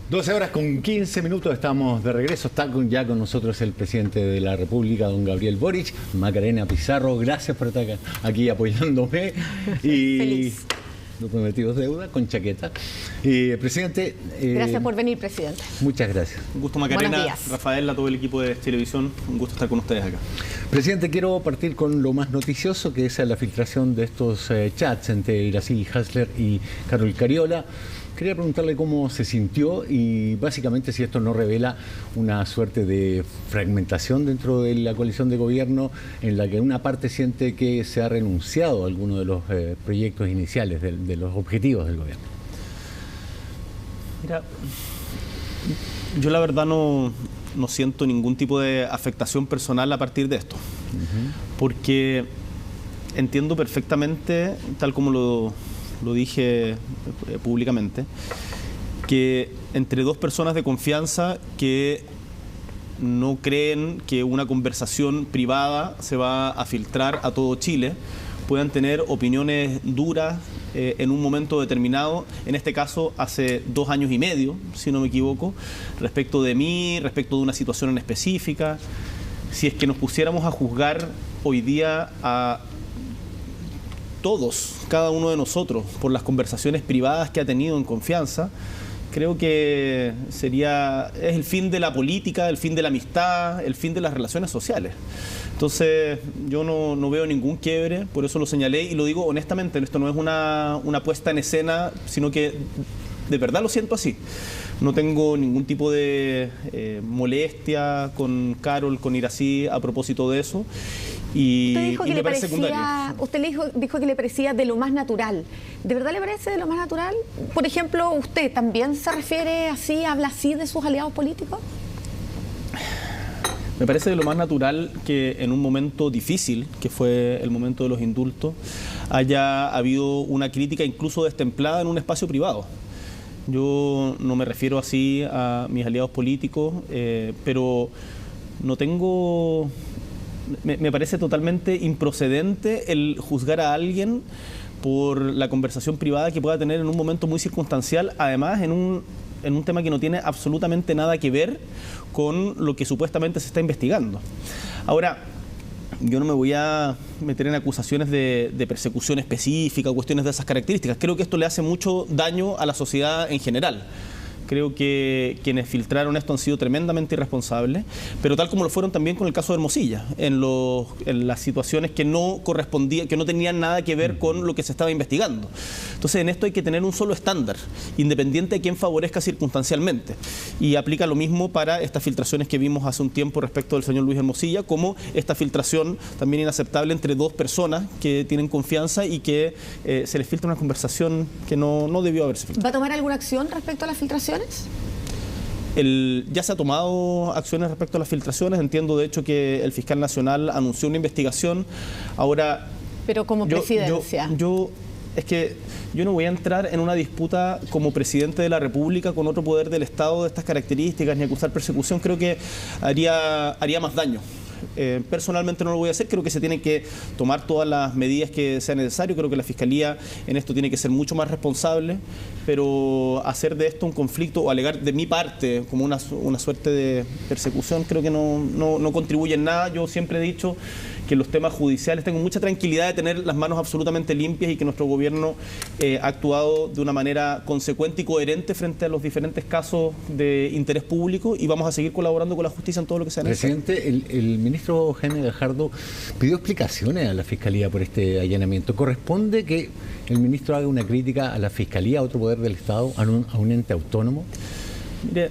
12 horas con 15 minutos, estamos de regreso. Está ya con nosotros el presidente de la República, don Gabriel Boric. Macarena Pizarro, gracias por estar aquí apoyándome. Y feliz. Lo prometido es deuda, con chaqueta. Presidente... gracias por venir, presidente. Muchas gracias. Un gusto, Macarena, Buenos días. Rafael, a todo el equipo de Televisión. Un gusto estar con ustedes acá. Presidente, quiero partir con lo más noticioso, que es la filtración de estos chats entre Iracy Hasler y Carol Cariola. Quería preguntarle cómo se sintió y básicamente si esto no revela una suerte de fragmentación dentro de la coalición de gobierno en la que una parte siente que se ha renunciado a alguno de los proyectos iniciales, de los objetivos del gobierno. Mira, yo la verdad no siento ningún tipo de afectación personal a partir de esto, porque entiendo perfectamente, tal como lo dije públicamente, que entre dos personas de confianza que no creen que una conversación privada se va a filtrar a todo Chile, puedan tener opiniones duras en un momento determinado, en este caso hace 2 años y medio, si no me equivoco, respecto de mí, respecto de una situación en específica. Si es que nos pusiéramos a juzgar hoy día a todos, cada uno de nosotros, por las conversaciones privadas que ha tenido en confianza, creo que es el fin de la política, el fin de la amistad, el fin de las relaciones sociales. Entonces, yo no veo ningún quiebre, por eso lo señalé y lo digo honestamente, esto no es una puesta en escena, sino que de verdad lo siento así. No tengo ningún tipo de molestia con Carol, con Iracy a propósito de eso. Usted dijo que le parecía de lo más natural. ¿De verdad le parece de lo más natural? Por ejemplo, ¿usted también se refiere así, habla así de sus aliados políticos? Me parece de lo más natural que en un momento difícil, que fue el momento de los indultos, haya habido una crítica incluso destemplada en un espacio privado. Yo no me refiero así a mis aliados políticos, pero no tengo... Me parece totalmente improcedente el juzgar a alguien por la conversación privada que pueda tener en un momento muy circunstancial, además en un tema que no tiene absolutamente nada que ver con lo que supuestamente se está investigando. Ahora, yo no me voy a meter en acusaciones de persecución específica o cuestiones de esas características. Creo que esto le hace mucho daño a la sociedad en general. Creo que quienes filtraron esto han sido tremendamente irresponsables, pero tal como lo fueron también con el caso de Hermosilla, en las situaciones que no correspondían, que no tenían nada que ver con lo que se estaba investigando. Entonces, en esto hay que tener un solo estándar, independiente de quién favorezca circunstancialmente. Y aplica lo mismo para estas filtraciones que vimos hace un tiempo respecto del señor Luis Hermosilla, como esta filtración también inaceptable entre dos personas que tienen confianza y que se les filtra una conversación que no debió haberse filtrado. ¿Va a tomar alguna acción respecto a las filtraciones? Ya se ha tomado acciones respecto a las filtraciones. Entiendo, de hecho, que el fiscal nacional anunció una investigación. Ahora, pero como presidencia. Es que yo no voy a entrar en una disputa como presidente de la República con otro poder del Estado de estas características, ni acusar persecución. Creo que haría más daño. Personalmente no lo voy a hacer, creo que se tienen que tomar todas las medidas que sea necesario, creo que la Fiscalía en esto tiene que ser mucho más responsable, pero hacer de esto un conflicto o alegar de mi parte como una suerte de persecución creo que no contribuye en nada. Yo siempre he dicho que los temas judiciales tengo mucha tranquilidad de tener las manos absolutamente limpias y que nuestro gobierno ha actuado de una manera consecuente y coherente frente a los diferentes casos de interés público y vamos a seguir colaborando con la justicia en todo lo que sea necesario. Presidente, el ministro Jaime Gajardo pidió explicaciones a la Fiscalía por este allanamiento. ¿Corresponde que el ministro haga una crítica a la Fiscalía, a otro poder del Estado, a un ente autónomo? Mire,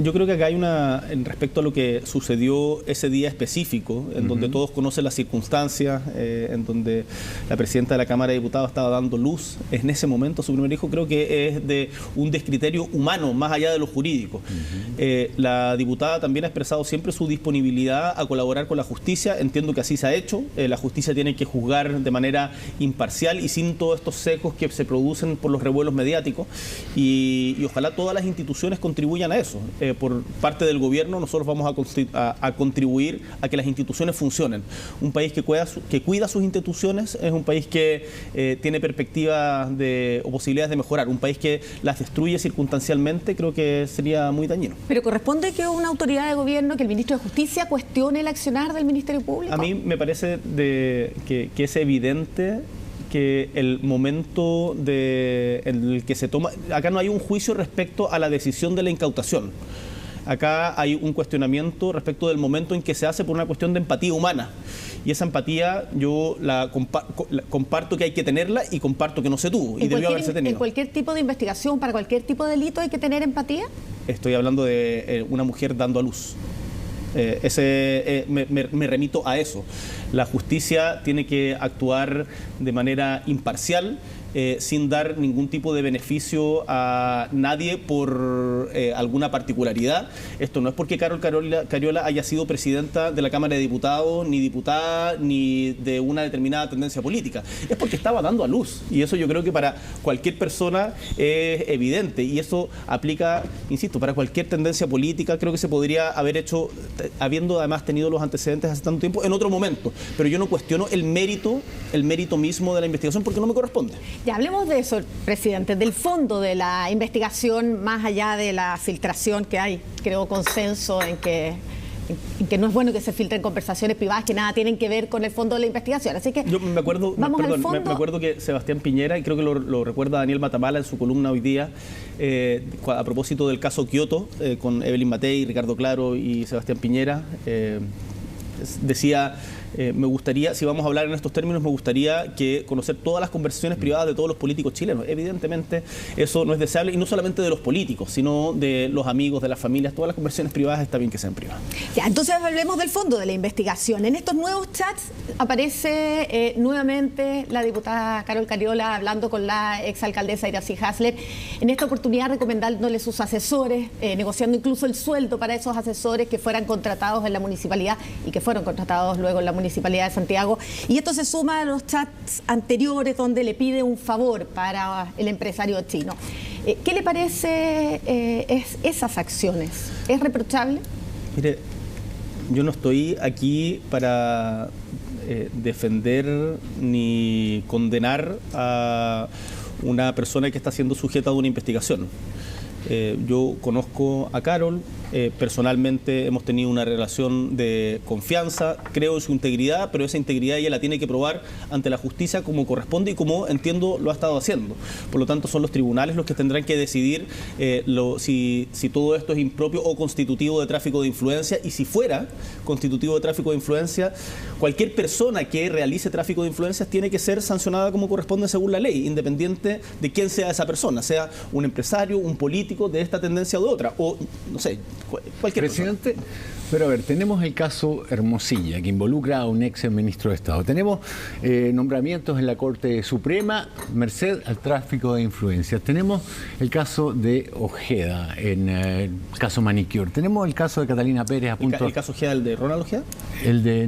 yo creo que acá hay en respecto a lo que sucedió ese día específico, en donde todos conocen las circunstancias, en donde la presidenta de la Cámara de Diputados estaba dando luz en ese momento a su primer hijo, creo que es de un descriterio humano, más allá de lo jurídico. La diputada también ha expresado siempre su disponibilidad a colaborar con la justicia, entiendo que así se ha hecho, la justicia tiene que juzgar de manera imparcial y sin todos estos sesgos que se producen por los revuelos mediáticos y ojalá todas las instituciones contribuyan a eso. por parte del gobierno, nosotros vamos a contribuir a que las instituciones funcionen. Un país que cuida sus instituciones es un país que tiene perspectivas o posibilidades de mejorar. Un país que las destruye circunstancialmente creo que sería muy dañino. ¿Pero corresponde que una autoridad de gobierno, que el ministro de Justicia, cuestione el accionar del Ministerio Público? A mí me parece que es evidente que el momento en el que se toma... Acá no hay un juicio respecto a la decisión de la incautación. Acá hay un cuestionamiento respecto del momento en que se hace por una cuestión de empatía humana. Y esa empatía yo comparto que hay que tenerla y comparto que no se tuvo y debió haberse tenido. ¿En cualquier tipo de investigación, para cualquier tipo de delito, hay que tener empatía? Estoy hablando de una mujer dando a luz. Me remito a eso. La justicia tiene que actuar de manera imparcial, sin dar ningún tipo de beneficio a nadie por alguna particularidad. Esto no es porque Carol Cariola haya sido presidenta de la Cámara de Diputados, ni diputada, ni de una determinada tendencia política. Es porque estaba dando a luz. Y eso yo creo que para cualquier persona es evidente. Y eso aplica, insisto, para cualquier tendencia política. Creo que se podría haber hecho, habiendo además tenido los antecedentes hace tanto tiempo, en otro momento. Pero yo no cuestiono el mérito mismo de la investigación porque no me corresponde. Ya hablemos de eso, presidente, del fondo de la investigación, más allá de la filtración que hay, creo, consenso en que no es bueno que se filtren conversaciones privadas que nada tienen que ver con el fondo de la investigación. Así que yo me acuerdo, me acuerdo que Sebastián Piñera, y creo que lo recuerda Daniel Matamala en su columna hoy día, a propósito del caso Kioto, con Evelyn Matei, Ricardo Claro y Sebastián Piñera, decía... me gustaría, si vamos a hablar en estos términos, me gustaría conocer todas las conversaciones privadas de todos los políticos chilenos. Evidentemente eso no es deseable, y no solamente de los políticos, sino de los amigos, de las familias. Todas las conversaciones privadas está bien que sean privadas. Ya, entonces hablemos del fondo de la investigación. En estos nuevos chats aparece nuevamente la diputada Carol Cariola hablando con la exalcaldesa Iracy Hasler, en esta oportunidad recomendándole sus asesores, negociando incluso el sueldo para esos asesores que fueran contratados en la municipalidad y que fueron contratados luego en la Municipalidad de Santiago. Y esto se suma a los chats anteriores donde le pide un favor para el empresario chino. ¿Qué le parece esas acciones? ¿Es reprochable? Mire, yo no estoy aquí para defender ni condenar a una persona que está siendo sujeta a una investigación. Yo conozco a Carol, personalmente hemos tenido una relación de confianza, creo en su integridad, pero esa integridad ella la tiene que probar ante la justicia como corresponde y como entiendo lo ha estado haciendo. Por lo tanto, son los tribunales los que tendrán que decidir si todo esto es impropio o constitutivo de tráfico de influencia, y si fuera constitutivo de tráfico de influencia, cualquier persona que realice tráfico de influencias tiene que ser sancionada como corresponde según la ley, independiente de quién sea esa persona, sea un empresario, un político de esta tendencia o de otra, o no sé, cualquier presidente persona. Pero a ver, tenemos el caso Hermosilla, que involucra a un ex ministro de Estado. Tenemos nombramientos en la Corte Suprema, merced al tráfico de influencias. Tenemos el caso de Ojeda, en el caso Manicure. Tenemos el caso de Catalina Pérez a punto... ¿El caso Ojeda, el de Ronald Ojeda? El de...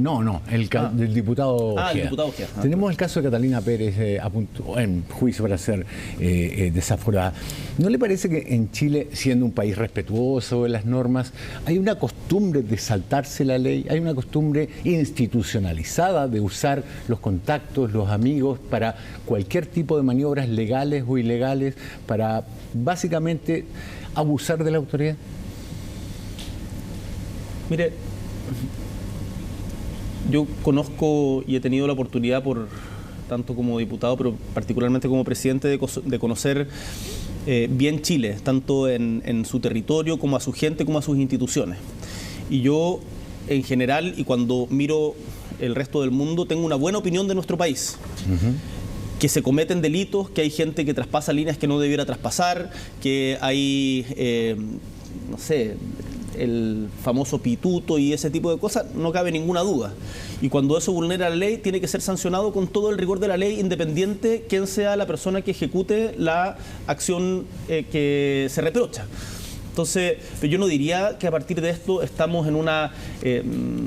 del diputado Ojeda. El diputado Ojeda. Tenemos el caso de Catalina Pérez a punto, en juicio para ser desaforada. ¿No le parece que en Chile, siendo un país respetuoso de las normas, hay una costumbre de saltarse la ley, hay una costumbre institucionalizada de usar los contactos, los amigos para cualquier tipo de maniobras legales o ilegales, para básicamente abusar de la autoridad? Mire, yo conozco y he tenido la oportunidad, tanto como diputado, pero particularmente como presidente, de conocer bien Chile, tanto en su territorio, como a su gente, como a sus instituciones. Y yo, en general, y cuando miro el resto del mundo, tengo una buena opinión de nuestro país. Que se cometen delitos, que hay gente que traspasa líneas que no debiera traspasar, que hay, no sé, el famoso pituto y ese tipo de cosas, no cabe ninguna duda. Y cuando eso vulnera la ley, tiene que ser sancionado con todo el rigor de la ley, independiente quién sea la persona que ejecute la acción que se reprocha. Entonces, yo no diría que a partir de esto estamos en una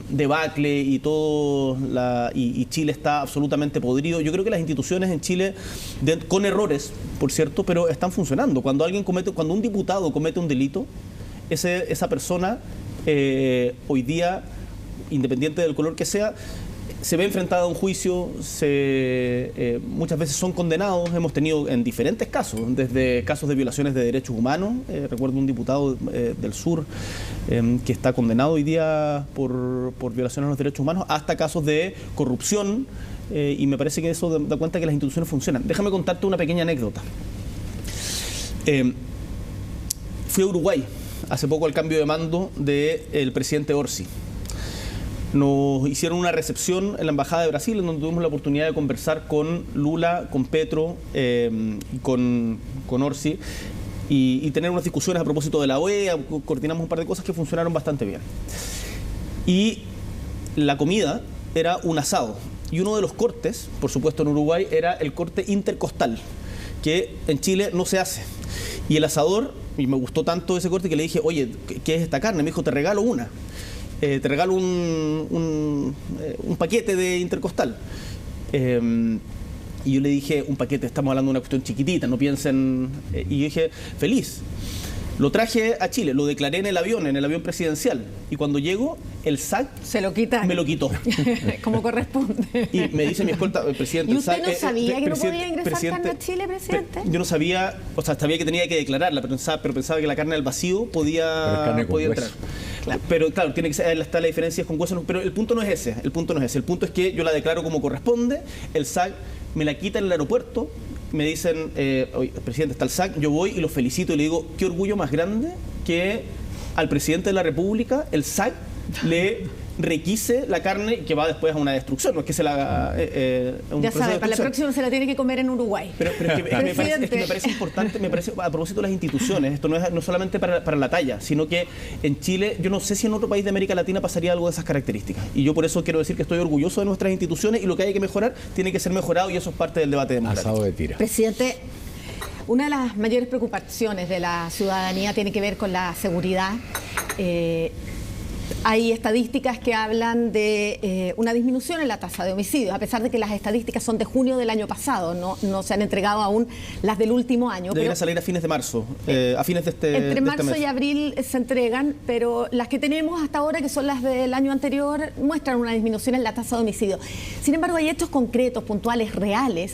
debacle y y Chile está absolutamente podrido. Yo creo que las instituciones en Chile, con errores, por cierto, pero están funcionando. Cuando un diputado comete un delito, esa persona hoy día, independiente del color que sea, se ve enfrentada a un juicio, muchas veces son condenados. Hemos tenido en diferentes casos, desde casos de violaciones de derechos humanos, recuerdo un diputado del sur que está condenado hoy día por violaciones a los derechos humanos, hasta casos de corrupción, y me parece que eso da cuenta que las instituciones funcionan. Déjame contarte una pequeña anécdota. Fui a Uruguay hace poco al cambio de mando del presidente Orsi. Nos hicieron una recepción en la Embajada de Brasil, en donde tuvimos la oportunidad de conversar con Lula, con Petro, con Orsi, y tener unas discusiones a propósito de la OEA. Coordinamos un par de cosas que funcionaron bastante bien. Y la comida era un asado. Y uno de los cortes, por supuesto en Uruguay, era el corte intercostal, que en Chile no se hace. Y el asador, y me gustó tanto ese corte que le dije, oye, ¿qué es esta carne? Me dijo, te regalo una. Te regalo un paquete de intercostal. Y yo le dije, un paquete, estamos hablando de una cuestión chiquitita, no piensen... y yo dije, feliz. Lo traje a Chile, lo declaré en el avión presidencial. Y cuando llego, el SAC se lo quita. Me lo quitó. Como corresponde. Y me dice mi escolta, presidente... ¿Y usted no sabía que no podía ingresar carne a Chile, presidente? Yo no sabía, o sea, sabía que tenía que declararla, pero pensaba que la carne al vacío podía entrar. Claro. Pero claro, tiene que ser, está la diferencia con hueso, pero el punto no es ese. El punto es que yo la declaro como corresponde, el SAC me la quita en el aeropuerto. Me dicen, oye, presidente, está el SAC, yo voy y lo felicito y le digo, qué orgullo más grande que al presidente de la República el SAC le requise la carne que va después a una destrucción, no es que se la haga ya sabe, para la próxima se la tiene que comer en Uruguay. Pero es que me parece importante, a propósito de las instituciones, esto no es solamente para la talla, sino que en Chile, yo no sé si en otro país de América Latina pasaría algo de esas características. Y yo por eso quiero decir que estoy orgulloso de nuestras instituciones, y lo que hay que mejorar tiene que ser mejorado, y eso es parte del debate democrático. Asado de tira. Presidente, una de las mayores preocupaciones de la ciudadanía tiene que ver con la seguridad. Hay estadísticas que hablan de una disminución en la tasa de homicidios, a pesar de que las estadísticas son de junio del año pasado, no se han entregado aún las del último año. Deberían salir a fines de marzo, a fines de este Entre marzo mes. y abril se entregan, pero las que tenemos hasta ahora, que son las del año anterior, muestran una disminución en la tasa de homicidio. Sin embargo, hay hechos concretos, puntuales, reales,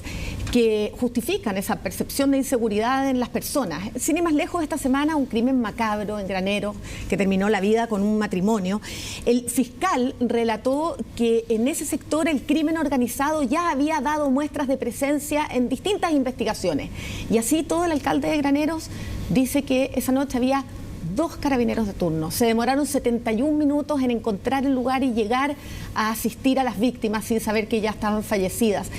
que justifican esa percepción de inseguridad en las personas. Sin ir más lejos, esta semana un crimen macabro en Graneros que terminó la vida con un matrimonio. El fiscal relató que en ese sector el crimen organizado ya había dado muestras de presencia en distintas investigaciones. Y así todo, el alcalde de Graneros dice que esa noche había 2 carabineros de turno. Se demoraron 71 minutos en encontrar el lugar y llegar a asistir a las víctimas sin saber que ya estaban fallecidas.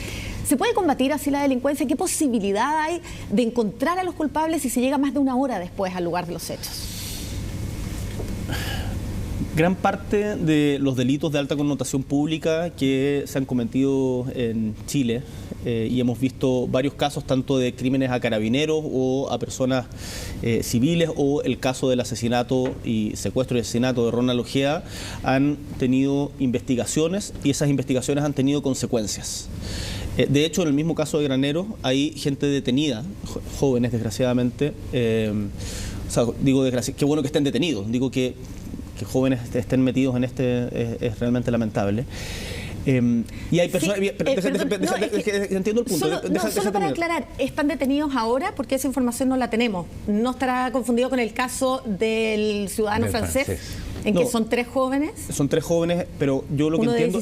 ¿Se puede combatir así la delincuencia? ¿Qué posibilidad hay de encontrar a los culpables si se llega más de una hora después al lugar de los hechos? Gran parte de los delitos de alta connotación pública que se han cometido en Chile, y hemos visto varios casos tanto de crímenes a carabineros o a personas civiles, o el caso del asesinato y secuestro y asesinato de Ronald Ojeda, han tenido investigaciones, y esas investigaciones han tenido consecuencias. De hecho, en el mismo caso de Graneros hay gente detenida, jóvenes desgraciadamente, digo qué bueno que estén detenidos, digo que jóvenes estén metidos en es realmente lamentable. Y hay personas... entiendo el punto. Solo para aclarar, ¿están detenidos ahora? Porque esa información no la tenemos. ¿No estará confundido con el caso del ciudadano francés? En que son 3 jóvenes. Son 3 jóvenes, pero yo lo que entiendo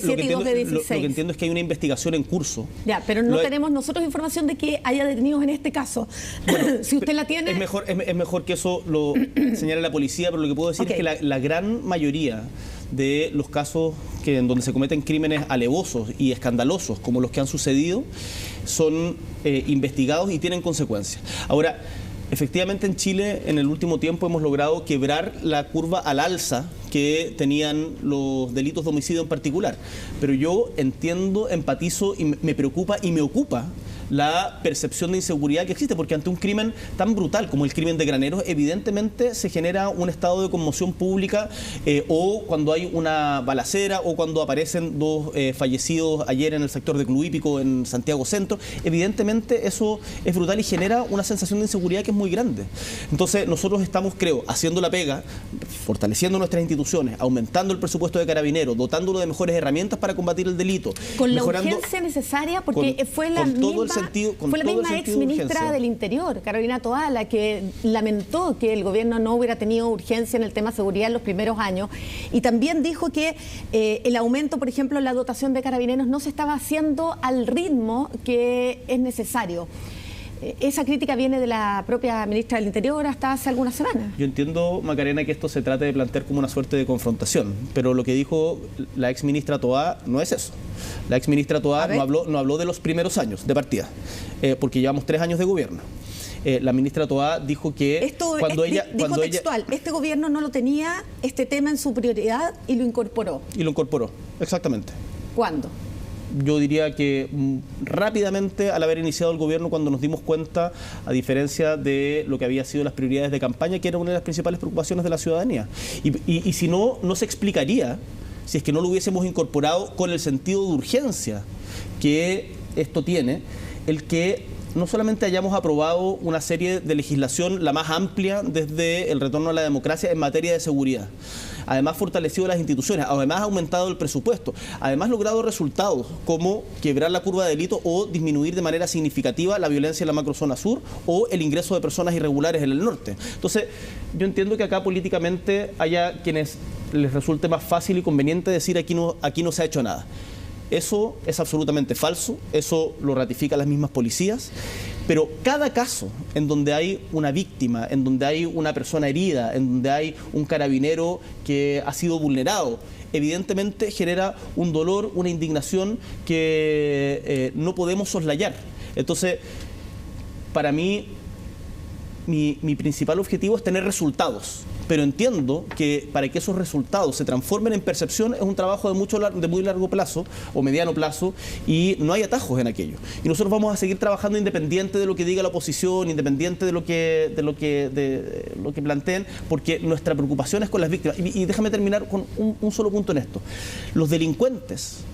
es que hay una investigación en curso. Ya, pero no tenemos nosotros información de que haya detenidos en este caso. Bueno, si usted la tiene... Es mejor que eso lo señale la policía, pero lo que puedo decir es que la gran mayoría de los casos en donde se cometen crímenes alevosos y escandalosos, como los que han sucedido, son investigados y tienen consecuencias. Ahora, efectivamente en Chile en el último tiempo hemos logrado quebrar la curva al alza que tenían los delitos de homicidio en particular. Pero yo entiendo, empatizo y me preocupa y me ocupa la percepción de inseguridad que existe, porque ante un crimen tan brutal como el crimen de Graneros, evidentemente se genera un estado de conmoción pública, o cuando hay una balacera, o cuando aparecen dos fallecidos ayer en el sector de Club Hípico en Santiago Centro. Evidentemente eso es brutal y genera una sensación de inseguridad que es muy grande. Entonces nosotros estamos, creo, haciendo la pega, fortaleciendo nuestras instituciones, aumentando el presupuesto de Carabineros, dotándolo de mejores herramientas para combatir el delito. Con la urgencia necesaria, porque fue la misma ex ministra del Interior, Carolina Toá, la que lamentó que el gobierno no hubiera tenido urgencia en el tema seguridad en los primeros años, y también dijo que el aumento, por ejemplo, en la dotación de Carabineros no se estaba haciendo al ritmo que es necesario. Esa crítica viene de la propia ministra del Interior hasta hace algunas semanas. Yo entiendo, Macarena, que esto se trata de plantear como una suerte de confrontación, pero lo que dijo la ex ministra Toá no es eso. La ex ministra Toá no habló de los primeros años de partida, porque llevamos 3 años de gobierno. La ministra Toá dijo que dijo textual, este gobierno no lo tenía este tema en su prioridad y lo incorporó. Y lo incorporó, exactamente. ¿Cuándo? Yo diría que rápidamente al haber iniciado el gobierno, cuando nos dimos cuenta, a diferencia de lo que había sido las prioridades de campaña, que era una de las principales preocupaciones de la ciudadanía. Y si no, no se explicaría si es que no lo hubiésemos incorporado con el sentido de urgencia que esto tiene, el que no solamente hayamos aprobado una serie de legislación, la más amplia desde el retorno a la democracia en materia de seguridad, además fortalecido las instituciones, además aumentado el presupuesto, además logrado resultados como quebrar la curva de delito o disminuir de manera significativa la violencia en la macrozona sur o el ingreso de personas irregulares en el norte. Entonces, yo entiendo que acá políticamente haya quienes les resulte más fácil y conveniente decir aquí no se ha hecho nada. Eso es absolutamente falso, eso lo ratifican las mismas policías, pero cada caso en donde hay una víctima, en donde hay una persona herida, en donde hay un carabinero que ha sido vulnerado, evidentemente genera un dolor, una indignación que no podemos soslayar. Entonces, para mí, mi principal objetivo es tener resultados. Pero entiendo que para que esos resultados se transformen en percepción es un trabajo de muy largo plazo o mediano plazo, y no hay atajos en aquello. Y nosotros vamos a seguir trabajando independiente de lo que diga la oposición, independiente de lo que planteen, porque nuestra preocupación es con las víctimas. Y déjame terminar con un solo punto en esto. Los delincuentes,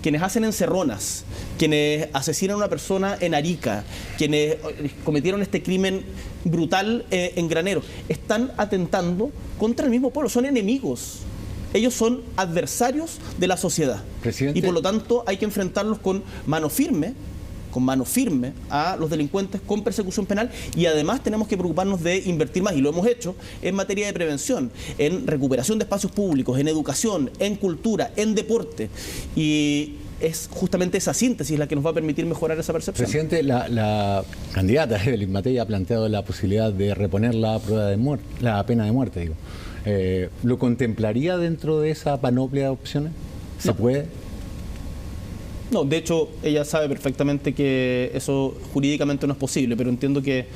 quienes hacen encerronas, quienes asesinan a una persona en Arica, quienes cometieron este crimen brutal en Graneros, están atentando contra el mismo pueblo, son enemigos. Ellos son adversarios de la sociedad. Presidente. Y por lo tanto hay que enfrentarlos con mano firme a los delincuentes, con persecución penal, y además tenemos que preocuparnos de invertir más, y lo hemos hecho, en materia de prevención, en recuperación de espacios públicos, en educación, en cultura, en deporte, y es justamente esa síntesis la que nos va a permitir mejorar esa percepción. Presidente, la candidata Evelyn Matei ha planteado la posibilidad de reponer la pena de muerte, digo. ¿Lo contemplaría dentro de esa panoplia de opciones? ¿Se puede? No, de hecho, ella sabe perfectamente que eso jurídicamente no es posible, pero entiendo que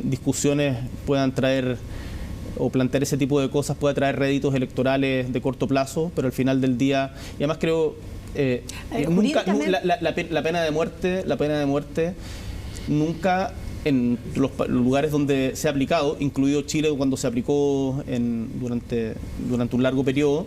discusiones puedan traer o plantear ese tipo de cosas pueda traer réditos electorales de corto plazo, pero al final del día, y además creo, la pena de muerte nunca en los lugares donde se ha aplicado, incluido Chile cuando se aplicó durante un largo periodo,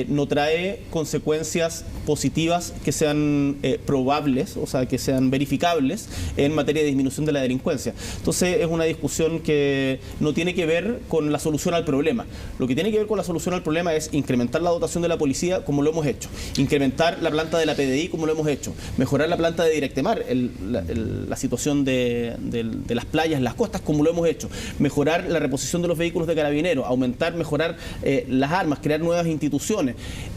no trae consecuencias positivas que sean probables, o sea, que sean verificables en materia de disminución de la delincuencia. Entonces es una discusión que no tiene que ver con la solución al problema. Lo que tiene que ver con la solución al problema es incrementar la dotación de la policía como lo hemos hecho, incrementar la planta de la PDI como lo hemos hecho, mejorar la planta de Directemar, la situación de las playas, las costas, como lo hemos hecho, mejorar la reposición de los vehículos de Carabineros, mejorar las armas, crear nuevas instituciones.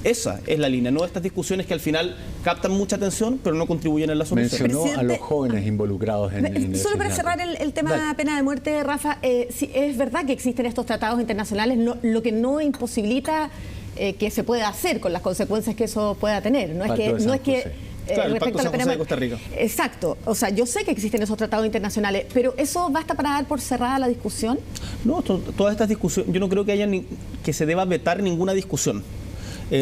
Esa es la línea, no estas discusiones que al final captan mucha atención pero no contribuyen en la solución. Mencionó a los jóvenes involucrados en solo para cerrar el tema de la pena de muerte, Rafa, sí, es verdad que existen estos tratados internacionales, lo que no imposibilita que se pueda hacer con las consecuencias que eso pueda tener. No es que claro, respecto a la pena de Costa Rica. Exacto. O sea, yo sé que existen esos tratados internacionales, pero ¿eso basta para dar por cerrada la discusión? No, todas estas discusiones, yo no creo que se deba vetar ninguna discusión.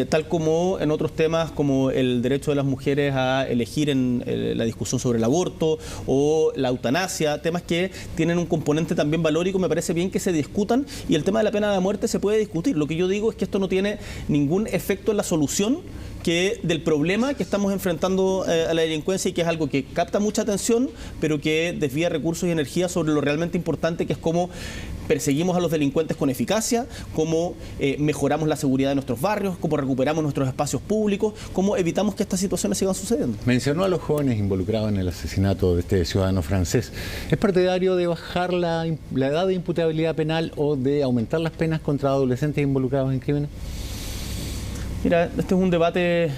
tal como en otros temas como el derecho de las mujeres a elegir en la discusión sobre el aborto o la eutanasia, temas que tienen un componente también valórico. Me parece bien que se discutan, y el tema de la pena de muerte se puede discutir. Lo que yo digo es que esto no tiene ningún efecto en la solución del problema que estamos enfrentando a la delincuencia, y que es algo que capta mucha atención, pero que desvía recursos y energía sobre lo realmente importante, que es cómo perseguimos a los delincuentes con eficacia, cómo mejoramos la seguridad de nuestros barrios, cómo recuperamos nuestros espacios públicos, cómo evitamos que estas situaciones sigan sucediendo. Mencionó a los jóvenes involucrados en el asesinato de este ciudadano francés. ¿Es partidario de bajar la edad de imputabilidad penal o de aumentar las penas contra adolescentes involucrados en crímenes? Mira, este es un debate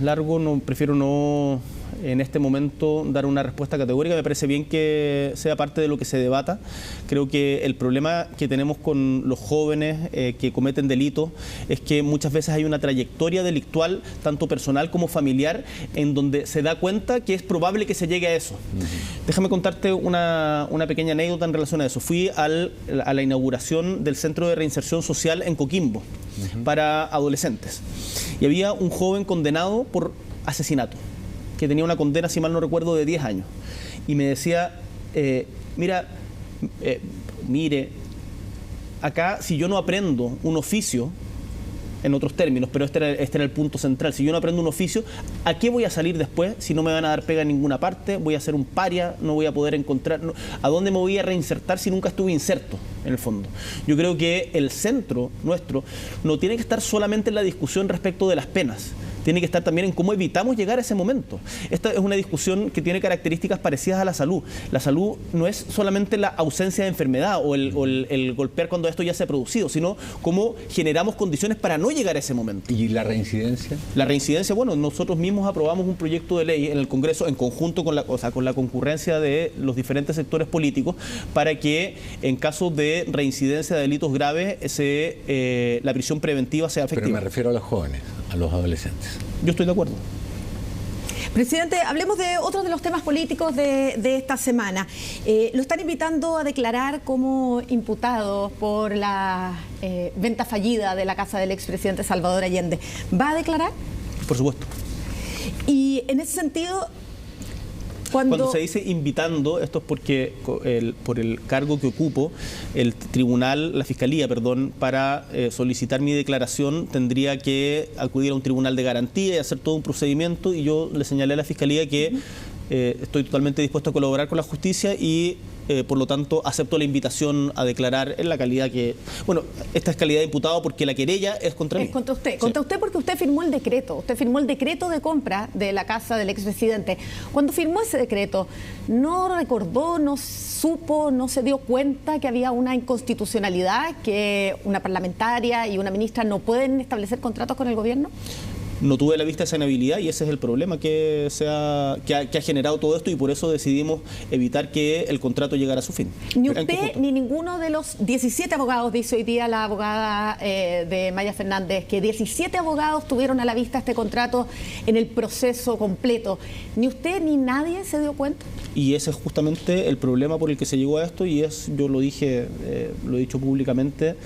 largo, prefiero no en este momento dar una respuesta categórica. Me parece bien que sea parte de lo que se debata. Creo que el problema que tenemos con los jóvenes que cometen delitos es que muchas veces hay una trayectoria delictual, tanto personal como familiar, en donde se da cuenta que es probable que se llegue a eso. Déjame contarte una pequeña anécdota en relación a eso. Fui a la inauguración del Centro de Reinserción Social en Coquimbo para adolescentes, y había un joven condenado por asesinato, que tenía una condena, si mal no recuerdo, de 10 años. Y me decía, mire, acá si yo no aprendo un oficio, en otros términos, pero este era el punto central, si yo no aprendo un oficio, ¿a qué voy a salir después si no me van a dar pega en ninguna parte? Voy a ser un paria, no voy a poder encontrar... ¿A dónde me voy a reinsertar si nunca estuve inserto, en el fondo? Yo creo que el centro nuestro no tiene que estar solamente en la discusión respecto de las penas, tiene que estar también en cómo evitamos llegar a ese momento. Esta es una discusión que tiene características parecidas a la salud. La salud no es solamente la ausencia de enfermedad o el golpear cuando esto ya se ha producido, sino cómo generamos condiciones para no llegar a ese momento. ¿Y la reincidencia? La reincidencia, bueno, nosotros mismos aprobamos un proyecto de ley en el Congreso en conjunto con la concurrencia de los diferentes sectores políticos, para que en caso de reincidencia de delitos graves la prisión preventiva sea efectiva. Pero me refiero a los jóvenes, a los adolescentes. Yo estoy de acuerdo. Presidente, hablemos de otro de los temas políticos de esta semana. Lo están invitando a declarar como imputado por la venta fallida de la casa del expresidente Salvador Allende. ¿Va a declarar? Por supuesto. Y en ese sentido... Cuando se dice invitando, esto es porque por el cargo que ocupo, la Fiscalía, para solicitar mi declaración tendría que acudir a un tribunal de garantía y hacer todo un procedimiento, y yo le señalé a la Fiscalía que estoy totalmente dispuesto a colaborar con la justicia y por lo tanto acepto la invitación a declarar en la calidad que... Bueno, esta es calidad de imputado porque la querella es contra mí. Es contra usted. Sí. Contra usted porque usted firmó el decreto. Usted firmó el decreto de compra de la casa del expresidente. Cuando firmó ese decreto, ¿no recordó, no supo, no se dio cuenta que había una inconstitucionalidad, que una parlamentaria y una ministra no pueden establecer contratos con el gobierno? No tuve a la vista esa inhabilidad, y ese es el problema que ha generado todo esto, y por eso decidimos evitar que el contrato llegara a su fin. Ni usted ni ninguno de los 17 abogados, dice hoy día la abogada de Maya Fernández, que 17 abogados tuvieron a la vista este contrato en el proceso completo. ¿Ni usted ni nadie se dio cuenta? Y ese es justamente el problema por el que se llegó a esto, y yo lo dije, lo he dicho públicamente,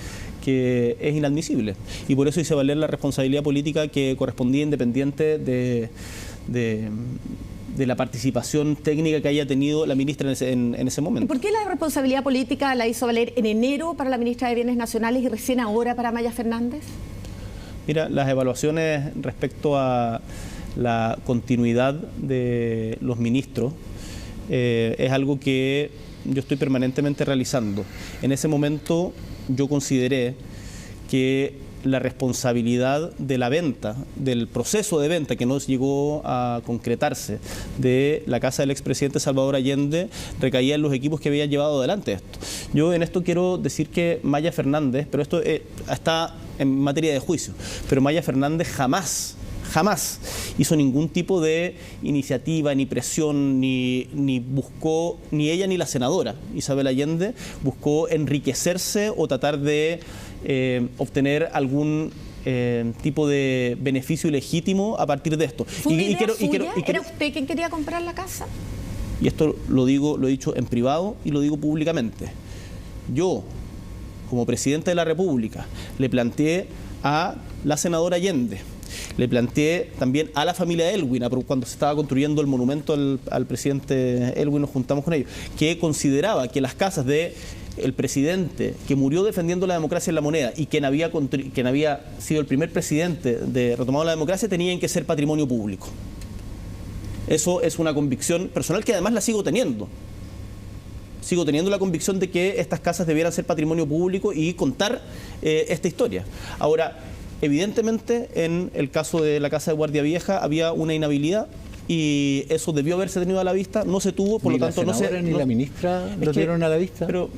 que es inadmisible, y por eso hice valer la responsabilidad política que correspondía, independiente de la participación técnica que haya tenido la ministra en ese momento. ¿Y por qué la responsabilidad política la hizo valer en enero para la ministra de Bienes Nacionales y recién ahora para Maya Fernández? Mira, las evaluaciones respecto a la continuidad de los ministros es algo que yo estoy permanentemente realizando. En ese momento yo consideré que la responsabilidad de la venta, del proceso de venta que no llegó a concretarse de la casa del expresidente Salvador Allende, recaía en los equipos que habían llevado adelante esto. Yo en esto quiero decir que Maya Fernández, pero esto está en materia de juicio, pero Maya Fernández jamás hizo ningún tipo de iniciativa, ni presión, ni buscó, ni ella ni la senadora Isabel Allende, buscó enriquecerse o tratar de obtener algún tipo de beneficio ilegítimo a partir de esto. ¿Fue una idea suya? ¿Era usted quien quería comprar la casa? Y esto lo he dicho en privado y lo digo públicamente. Yo, como presidente de la República, le planteé a la senadora Allende. Le planteé también a la familia Elwin, cuando se estaba construyendo el monumento al presidente Elwin, nos juntamos con ellos, que consideraba que las casas de el presidente que murió defendiendo la democracia en la moneda y quien había sido el primer presidente de retomado la democracia tenían que ser patrimonio público. Eso es una convicción personal que además la sigo teniendo. Sigo teniendo la convicción de que estas casas debieran ser patrimonio público y contar esta historia. Ahora, evidentemente, en el caso de la Casa de Guardia Vieja había una inhabilidad y eso debió haberse tenido a la vista, no se tuvo, por lo tanto no se... Ni la ministra lo dieron a la vista. Pero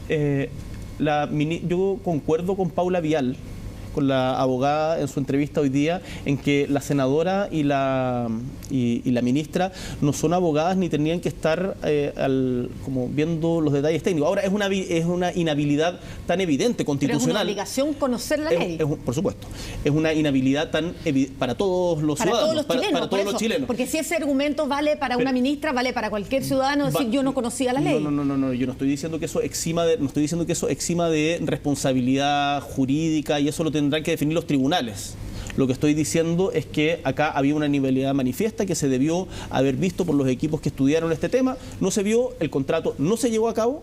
yo concuerdo con Paula Vial, con la abogada en su entrevista hoy día, en que la senadora y la ministra no son abogadas ni tendrían que estar como viendo los detalles técnicos. Ahora, es una inhabilidad tan evidente, constitucional. Pero es una obligación conocer la ley. Por supuesto. Es una inhabilidad tan para todos los ciudadanos. Para todos los chilenos. Porque si ese argumento vale para una ministra, vale para cualquier ciudadano decir yo no conocía la ley. No, yo no estoy diciendo que eso exima de responsabilidad jurídica y eso lo tendrán que definir los tribunales. Lo que estoy diciendo es que acá había una inhabilidad manifiesta que se debió haber visto por los equipos que estudiaron este tema. No se vio, el contrato no se llevó a cabo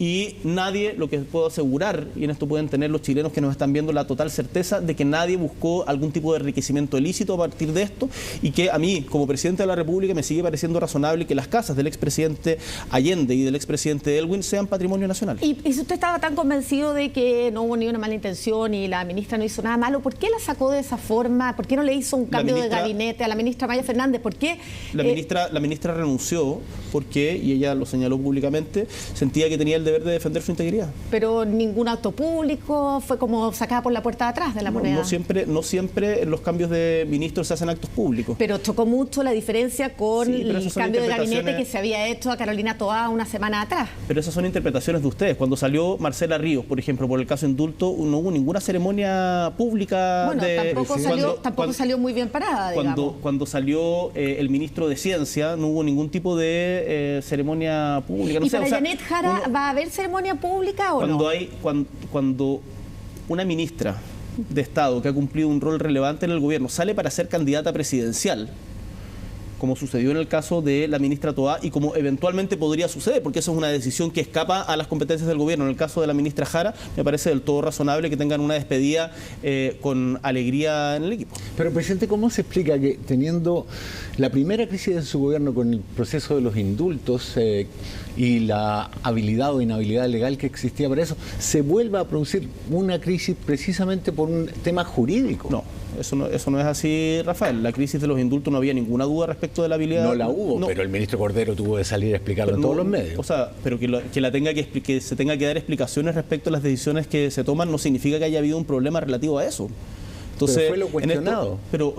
y nadie, lo que puedo asegurar, y en esto pueden tener los chilenos que nos están viendo la total certeza de que nadie buscó algún tipo de enriquecimiento ilícito a partir de esto y que a mí, como presidente de la República, me sigue pareciendo razonable que las casas del expresidente Allende y del expresidente Elwin sean patrimonio nacional. Y si usted estaba tan convencido de que no hubo ni una mala intención y la ministra no hizo nada malo, ¿por qué la sacó de esa forma? ¿Por qué no le hizo un cambio de gabinete a la ministra Maya Fernández? ¿Por qué? La ministra renunció porque, y ella lo señaló públicamente, sentía que tenía el deber de defender su integridad. Pero ningún acto público, fue como sacada por la puerta de atrás de la moneda. No siempre en los cambios de ministros se hacen actos públicos. Pero chocó mucho la diferencia con el cambio de gabinete que se había hecho a Carolina Toá una semana atrás. Pero esas son interpretaciones de ustedes. Cuando salió Marcela Ríos, por ejemplo, por el caso indulto, no hubo ninguna ceremonia pública. Bueno, tampoco salió muy bien parada, digamos. Cuando salió el ministro de Ciencia, no hubo ningún tipo de ceremonia pública. ¿Y para Janet Jara va a haber ceremonia pública o no? Cuando una ministra de Estado que ha cumplido un rol relevante en el gobierno sale para ser candidata presidencial, como sucedió en el caso de la ministra Toá y como eventualmente podría suceder, porque eso es una decisión que escapa a las competencias del gobierno. En el caso de la ministra Jara, me parece del todo razonable que tengan una despedida con alegría en el equipo. Pero, presidente, ¿cómo se explica que teniendo la primera crisis de su gobierno con el proceso de los indultos y la habilidad o inhabilidad legal que existía para eso, se vuelva a producir una crisis precisamente por un tema jurídico? No. Eso no es así, Rafael. La crisis de los indultos no había ninguna duda respecto de la habilidad. No la hubo, pero el ministro Cordero tuvo que salir a explicarlo en todos los medios. O sea, pero que se tenga que dar explicaciones respecto a las decisiones que se toman no significa que haya habido un problema relativo a eso. Entonces, pero fue lo cuestionado. Pero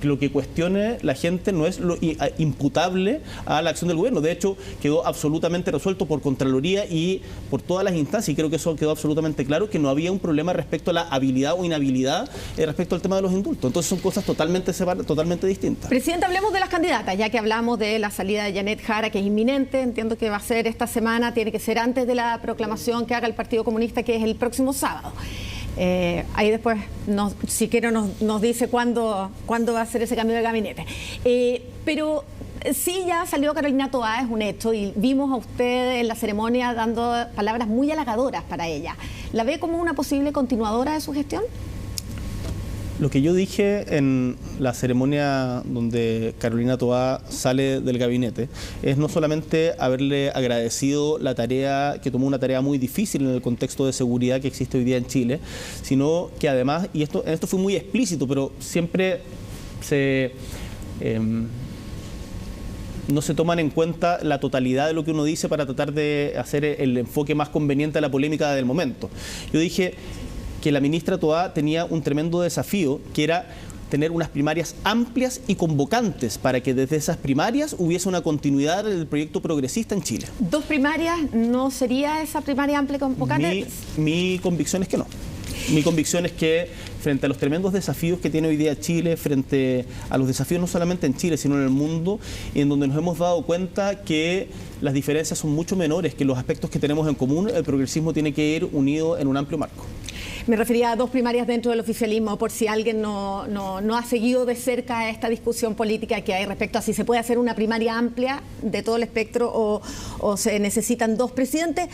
lo que cuestione la gente no es lo imputable a la acción del gobierno. De hecho, quedó absolutamente resuelto por Contraloría y por todas las instancias, y creo que eso quedó absolutamente claro, que no había un problema respecto a la habilidad o inhabilidad respecto al tema de los indultos. Entonces son cosas totalmente distintas. Presidente, hablemos de las candidatas, ya que hablamos de la salida de Janet Jara, que es inminente, entiendo que va a ser esta semana, tiene que ser antes de la proclamación que haga el Partido Comunista, que es el próximo sábado. Ahí después, si quiere, nos dice cuándo va a ser ese cambio de gabinete. Pero sí, ya salió Carolina Toá, es un hecho, y vimos a usted en la ceremonia dando palabras muy halagadoras para ella. ¿La ve como una posible continuadora de su gestión? Lo que yo dije en la ceremonia donde Carolina Toá sale del gabinete es no solamente haberle agradecido la tarea, que tomó una tarea muy difícil en el contexto de seguridad que existe hoy día en Chile, sino que además, y esto fue muy explícito, pero siempre no se toman en cuenta la totalidad de lo que uno dice para tratar de hacer el enfoque más conveniente a la polémica del momento. Yo dije que la ministra Toá tenía un tremendo desafío, que era tener unas primarias amplias y convocantes para que desde esas primarias hubiese una continuidad del proyecto progresista en Chile. ¿Dos primarias no sería esa primaria amplia y convocante? Mi convicción es que no. Mi convicción es que frente a los tremendos desafíos que tiene hoy día Chile, frente a los desafíos no solamente en Chile, sino en el mundo, en donde nos hemos dado cuenta que las diferencias son mucho menores que los aspectos que tenemos en común, el progresismo tiene que ir unido en un amplio marco. Me refería a dos primarias dentro del oficialismo, por si alguien no ha seguido de cerca esta discusión política que hay respecto a si se puede hacer una primaria amplia de todo el espectro o se necesitan dos presidentes.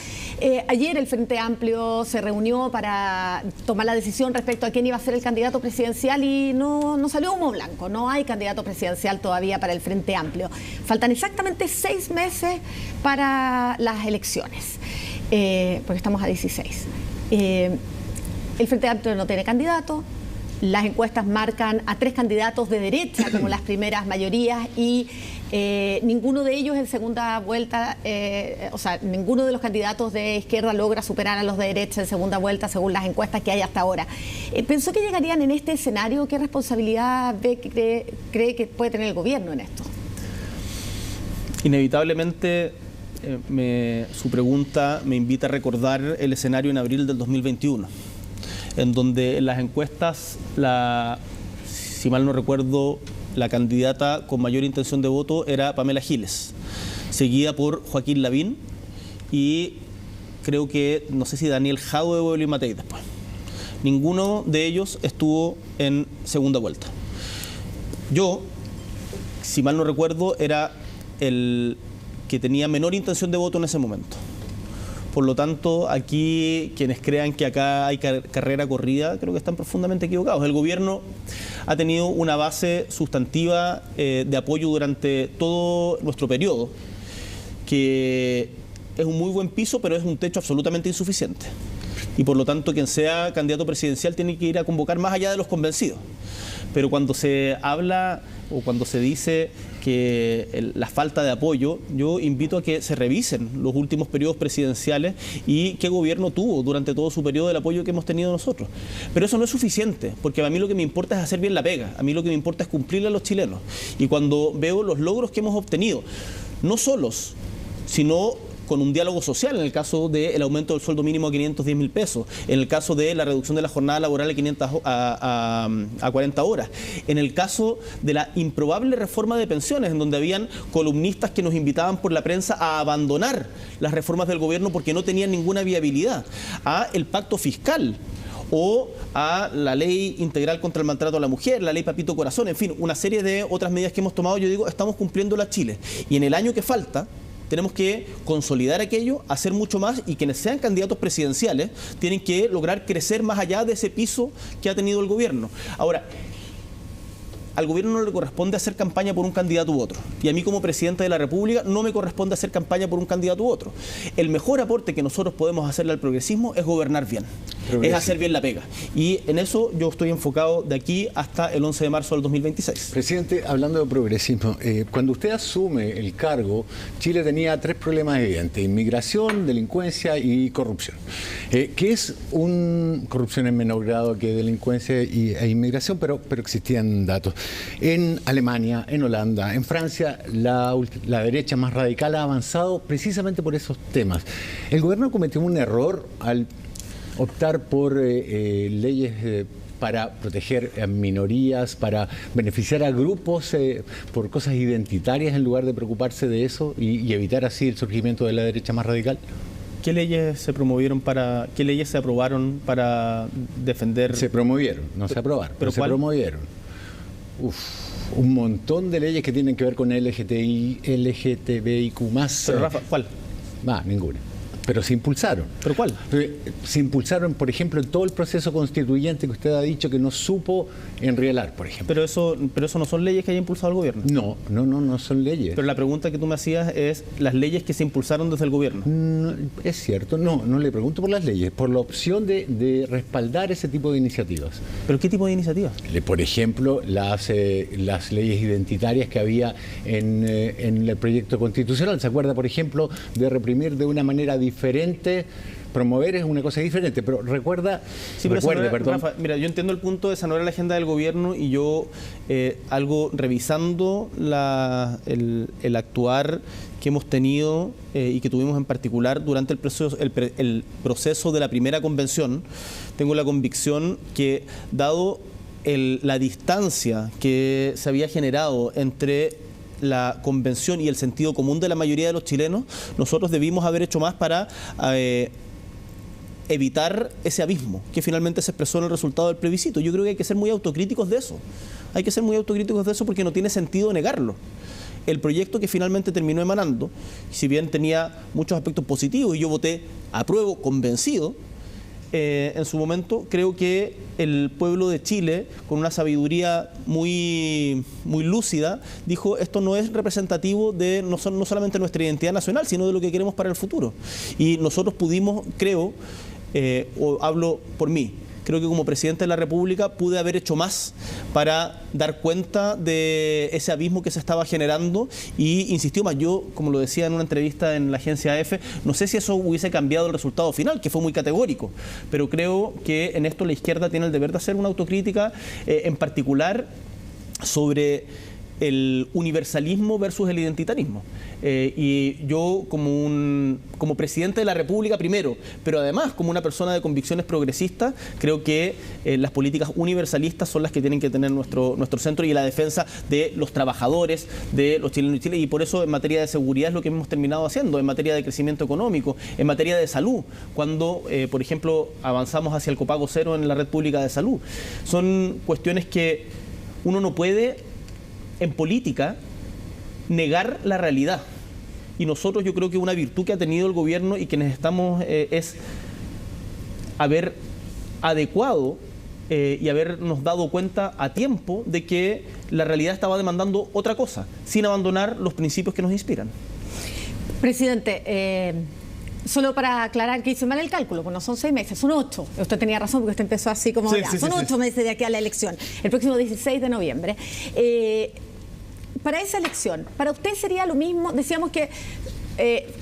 Ayer el Frente Amplio se reunió para tomar la decisión respecto a quién iba a ser el candidato presidencial y no salió humo blanco. No hay candidato presidencial todavía para el Frente Amplio. Faltan exactamente 6 meses para las elecciones, porque estamos a 16. El Frente Amplio no tiene candidato. Las encuestas marcan a 3 candidatos de derecha como las primeras mayorías y ninguno de ellos en segunda vuelta, ninguno de los candidatos de izquierda logra superar a los de derecha en segunda vuelta según las encuestas que hay hasta ahora. ¿Pensó que llegarían en este escenario? ¿Qué responsabilidad cree que puede tener el gobierno en esto? Inevitablemente su pregunta me invita a recordar el escenario en abril del 2021, en donde en las encuestas, si mal no recuerdo, la candidata con mayor intención de voto era Pamela Giles, seguida por Joaquín Lavín y creo que, no sé si Daniel Jadue o Evelyn Matei después. Ninguno de ellos estuvo en segunda vuelta. Yo, si mal no recuerdo, era el que tenía menor intención de voto en ese momento. Por lo tanto, aquí quienes crean que acá hay carrera corrida, creo que están profundamente equivocados. El gobierno ha tenido una base sustantiva de apoyo durante todo nuestro periodo, que es un muy buen piso, pero es un techo absolutamente insuficiente. Y por lo tanto, quien sea candidato presidencial tiene que ir a convocar más allá de los convencidos. Pero cuando se habla o cuando se dice que la falta de apoyo, yo invito a que se revisen los últimos periodos presidenciales y qué gobierno tuvo durante todo su periodo el apoyo que hemos tenido nosotros. Pero eso no es suficiente, porque a mí lo que me importa es hacer bien la pega, a mí lo que me importa es cumplirle a los chilenos. Y cuando veo los logros que hemos obtenido, no solos, sino con un diálogo social, en el caso del aumento del sueldo mínimo a 510.000 pesos, en el caso de la reducción de la jornada laboral a 40 horas, en el caso de la improbable reforma de pensiones, en donde habían columnistas que nos invitaban por la prensa a abandonar las reformas del gobierno porque no tenían ninguna viabilidad, a el pacto fiscal, o a la ley integral contra el maltrato a la mujer, la ley Papito Corazón, en fin, una serie de otras medidas que hemos tomado. Yo digo, estamos cumpliéndola a Chile. Y en el año que falta, tenemos que consolidar aquello, hacer mucho más, y quienes sean candidatos presidenciales tienen que lograr crecer más allá de ese piso que ha tenido el gobierno. Ahora, al gobierno no le corresponde hacer campaña por un candidato u otro. Y a mí como presidente de la República no me corresponde hacer campaña por un candidato u otro. El mejor aporte que nosotros podemos hacerle al progresismo es gobernar bien, es hacer bien la pega. Y en eso yo estoy enfocado de aquí hasta el 11 de marzo del 2026. Presidente, hablando de progresismo, cuando usted asume el cargo, Chile tenía 3 problemas evidentes: inmigración, delincuencia y corrupción. ¿Qué es corrupción en menor grado que delincuencia e inmigración? Pero existían datos. En Alemania, en Holanda, en Francia, la derecha más radical ha avanzado precisamente por esos temas. ¿El gobierno cometió un error al optar por leyes para proteger a minorías, para beneficiar a grupos por cosas identitarias en lugar de preocuparse de eso y evitar así el surgimiento de la derecha más radical? ¿Qué leyes se promovieron qué leyes se aprobaron para defender? Se promovieron, no se aprobaron, pero se promovieron. Un montón de leyes que tienen que ver con LGTBIQ+. Pero Rafa, ¿cuál? Ninguna. Pero se impulsaron. ¿Pero cuál? Se impulsaron, por ejemplo, en todo el proceso constituyente que usted ha dicho que no supo enrielar, por ejemplo. Pero eso no son leyes que haya impulsado el gobierno. No son leyes. Pero la pregunta que tú me hacías es las leyes que se impulsaron desde el gobierno. No, es cierto, no le pregunto por las leyes, por la opción de respaldar ese tipo de iniciativas. ¿Pero qué tipo de iniciativas? Por ejemplo, las leyes identitarias que había en el proyecto constitucional. ¿Se acuerda, por ejemplo, de reprimir de una manera diferente? Promover es una cosa diferente, pero recuerde, Rafa, mira, yo entiendo el punto de desanular la agenda del gobierno y yo revisando el actuar que hemos tenido y que tuvimos en particular durante el proceso de la primera convención, tengo la convicción que dado la distancia que se había generado entre la convención y el sentido común de la mayoría de los chilenos, nosotros debimos haber hecho más para evitar ese abismo que finalmente se expresó en el resultado del plebiscito. Yo creo que hay que ser muy autocríticos de eso. Hay que ser muy autocríticos de eso porque no tiene sentido negarlo. El proyecto que finalmente terminó emanando, si bien tenía muchos aspectos positivos y yo voté apruebo convencido, en su momento, creo que el pueblo de Chile, con una sabiduría muy lúcida, dijo esto no es representativo de no solamente nuestra identidad nacional, sino de lo que queremos para el futuro. Y nosotros pudimos, creo, o hablo por mí, creo que como presidente de la República pude haber hecho más para dar cuenta de ese abismo que se estaba generando y insistió más. Yo, como lo decía en una entrevista en la agencia AF, no sé si eso hubiese cambiado el resultado final, que fue muy categórico, pero creo que en esto la izquierda tiene el deber de hacer una autocrítica, en particular sobre el universalismo versus el identitarismo. Y yo como presidente de la República primero, pero además como una persona de convicciones progresistas, creo que las políticas universalistas son las que tienen que tener nuestro centro y la defensa de los trabajadores, de los chilenos y Chile, y por eso en materia de seguridad es lo que hemos terminado haciendo, en materia de crecimiento económico, en materia de salud, cuando, por ejemplo, avanzamos hacia el copago cero en la red pública de salud. Son cuestiones que uno no puede en política negar la realidad. Y nosotros, yo creo que una virtud que ha tenido el gobierno y quienes estamos es haber adecuado y habernos dado cuenta a tiempo de que la realidad estaba demandando otra cosa, sin abandonar los principios que nos inspiran. Presidente, solo para aclarar que hice mal el cálculo, pues no son 6 meses, son 8. Usted tenía razón porque usted empezó así como son 8 meses de aquí a la elección, el próximo 16 de noviembre. Para esa elección, ¿para usted sería lo mismo? Decíamos que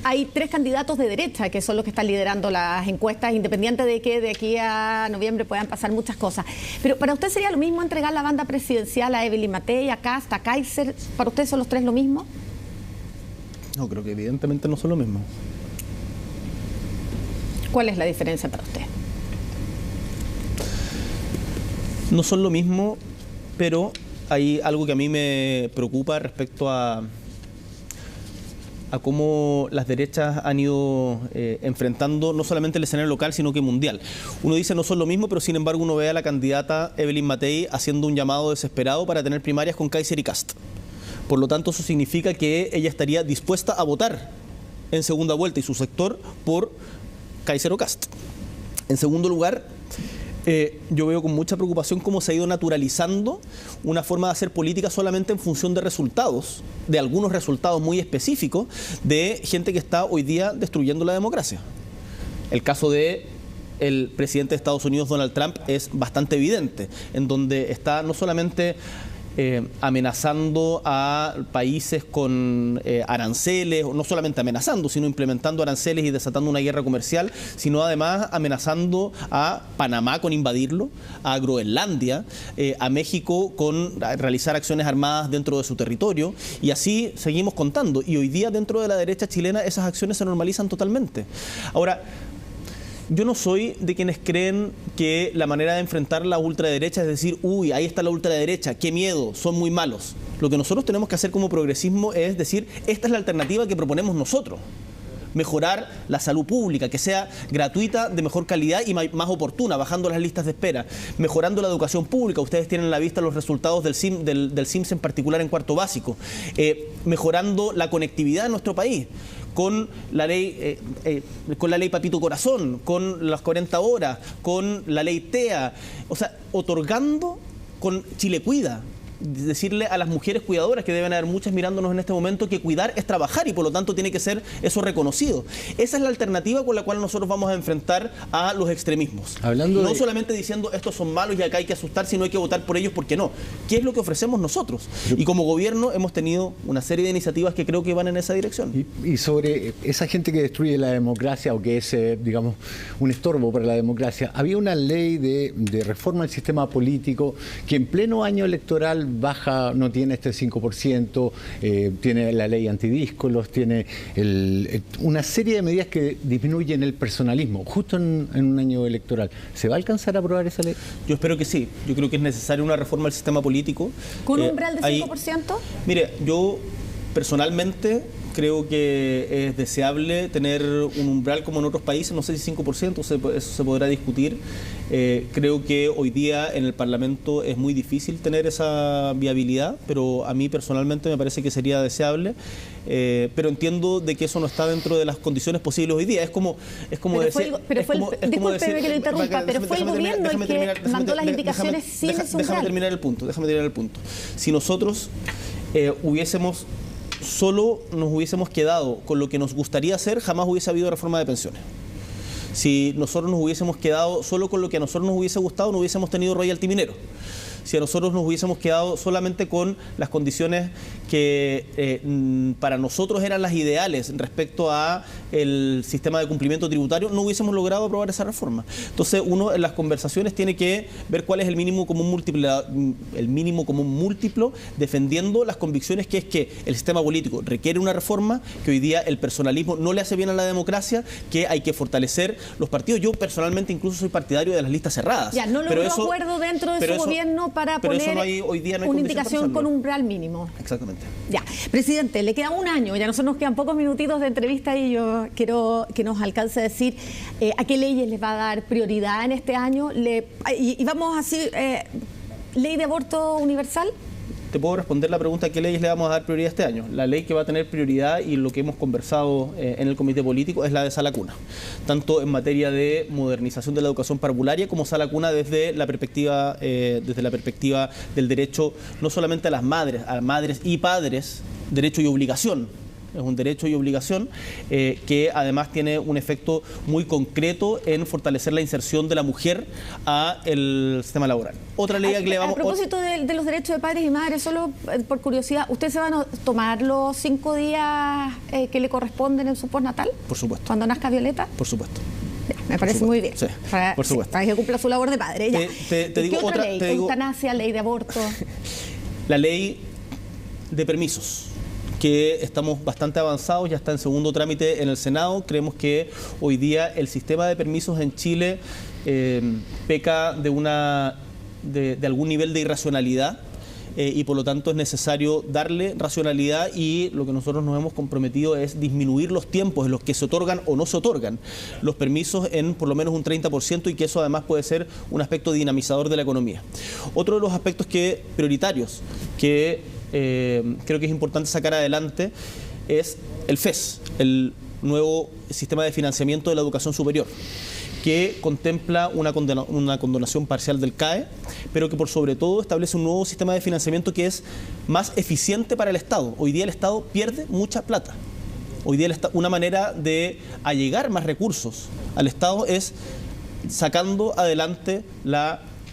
hay 3 candidatos de derecha que son los que están liderando las encuestas, independiente de que de aquí a noviembre puedan pasar muchas cosas. Pero ¿para usted sería lo mismo entregar la banda presidencial a Evelyn Matei, a Kast, a Kaiser? ¿Para usted son los 3 lo mismo? No, creo que evidentemente no son lo mismo. ¿Cuál es la diferencia para usted? No son lo mismo, pero hay algo que a mí me preocupa respecto a cómo las derechas han ido enfrentando no solamente el escenario local, sino que mundial. Uno dice no son lo mismo, pero sin embargo uno ve a la candidata Evelyn Matei haciendo un llamado desesperado para tener primarias con Kaiser y Kast. Por lo tanto, eso significa que ella estaría dispuesta a votar en segunda vuelta y su sector por Kaiser o Kast. En segundo lugar, yo veo con mucha preocupación cómo se ha ido naturalizando una forma de hacer política solamente en función de resultados, de algunos resultados muy específicos, de gente que está hoy día destruyendo la democracia. El caso de el presidente de Estados Unidos, Donald Trump, es bastante evidente, en donde está no solamente amenazando a países con aranceles, no solamente amenazando, sino implementando aranceles y desatando una guerra comercial, sino además amenazando a Panamá con invadirlo, a Groenlandia, a México con realizar acciones armadas dentro de su territorio, y así seguimos contando. Y hoy día dentro de la derecha chilena esas acciones se normalizan totalmente. Ahora, yo no soy de quienes creen que la manera de enfrentar la ultraderecha es decir, uy, ahí está la ultraderecha, qué miedo, son muy malos. Lo que nosotros tenemos que hacer como progresismo es decir, esta es la alternativa que proponemos nosotros. Mejorar la salud pública, que sea gratuita, de mejor calidad y más oportuna, bajando las listas de espera. Mejorando la educación pública, ustedes tienen a la vista los resultados del CIMSS en particular en cuarto básico. Mejorando la conectividad en nuestro país, con la ley Papito Corazón, con las 40 horas, con la ley TEA, o sea, otorgando con Chile Cuida. Decirle a las mujeres cuidadoras, que deben haber muchas mirándonos en este momento, que cuidar es trabajar y por lo tanto tiene que ser eso reconocido. Esa es la alternativa con la cual nosotros vamos a enfrentar a los extremismos. No solamente diciendo estos son malos y acá hay que asustar, sino hay que votar por ellos porque no. ¿Qué es lo que ofrecemos nosotros? Y como gobierno hemos tenido una serie de iniciativas que creo que van en esa dirección. Y sobre esa gente que destruye la democracia o que es, digamos, un estorbo para la democracia, había una ley de reforma del sistema político que en pleno año electoral baja, no tiene este 5%, tiene la ley antidíscolos, tiene una serie de medidas que disminuyen el personalismo, justo en un año electoral. ¿Se va a alcanzar a aprobar esa ley? Yo espero que sí. Yo creo que es necesaria una reforma del sistema político. ¿Con un umbral de 5%? Mire, yo personalmente creo que es deseable tener un umbral como en otros países, no sé si 5%, eso se podrá discutir. Creo que hoy día en el Parlamento es muy difícil tener esa viabilidad, pero a mí personalmente me parece que sería deseable. Pero entiendo de que eso no está dentro de las condiciones posibles hoy día. Es como decir... Discúlpeme que lo interrumpa, pero fue el gobierno el que mandó las indicaciones sin ese umbral. Déjame terminar el punto. Si nosotros solo nos hubiésemos quedado con lo que nos gustaría hacer, jamás hubiese habido reforma de pensiones. Si nosotros nos hubiésemos quedado solo con lo que a nosotros nos hubiese gustado, no hubiésemos tenido royalty minero. Si a nosotros nos hubiésemos quedado solamente con las condiciones que para nosotros eran las ideales respecto a el sistema de cumplimiento tributario, no hubiésemos logrado aprobar esa reforma. Entonces, uno en las conversaciones tiene que ver cuál es el mínimo común múltiplo, defendiendo las convicciones que es que el sistema político requiere una reforma, que hoy día el personalismo no le hace bien a la democracia, que hay que fortalecer los partidos. Yo personalmente incluso soy partidario de las listas cerradas. Ya, no logró acuerdo dentro de su gobierno para poner una indicación con umbral mínimo. Exactamente. Ya, presidente, le queda un año, ya nosotros nos quedan pocos minutitos de entrevista y yo quiero que nos alcance a decir a qué leyes les va a dar prioridad en este año. Y vamos así, ¿ley de aborto universal? Te puedo responder la pregunta: ¿qué leyes le vamos a dar prioridad este año? La ley que va a tener prioridad, y lo que hemos conversado en el comité político, es la de sala cuna, tanto en materia de modernización de la educación parvularia como sala cuna desde la perspectiva del derecho no solamente a las madres y padres, derecho y obligación. Es un derecho y obligación que además tiene un efecto muy concreto en fortalecer la inserción de la mujer a el sistema laboral. Otra ley que le vamos... A propósito de los derechos de padres y madres, solo por curiosidad, ¿usted se va a tomar los 5 días que le corresponden en su postnatal? Por supuesto. ¿Cuando nazca Violeta? Por supuesto. Me parece muy bien. Sí, por supuesto. Para que cumpla su labor de padre. Ya. Te digo ¿Qué otra ley? Eutanasia, ley de aborto. La ley de permisos, que estamos bastante avanzados, ya está en segundo trámite en el Senado. Creemos que hoy día el sistema de permisos en Chile peca de algún nivel de irracionalidad. Y por lo tanto es necesario darle racionalidad, y lo que nosotros nos hemos comprometido es disminuir los tiempos en los que se otorgan o no se otorgan los permisos en por lo menos un 30%, y que eso además puede ser un aspecto dinamizador de la economía. Otro de los aspectos prioritarios que creo que es importante sacar adelante es el FES, el nuevo sistema de financiamiento de la educación superior, que contempla una condonación parcial del CAE, pero que por sobre todo establece un nuevo sistema de financiamiento que es más eficiente para el Estado. Hoy día el Estado pierde mucha plata. Hoy día una manera de allegar más recursos al Estado es sacando adelante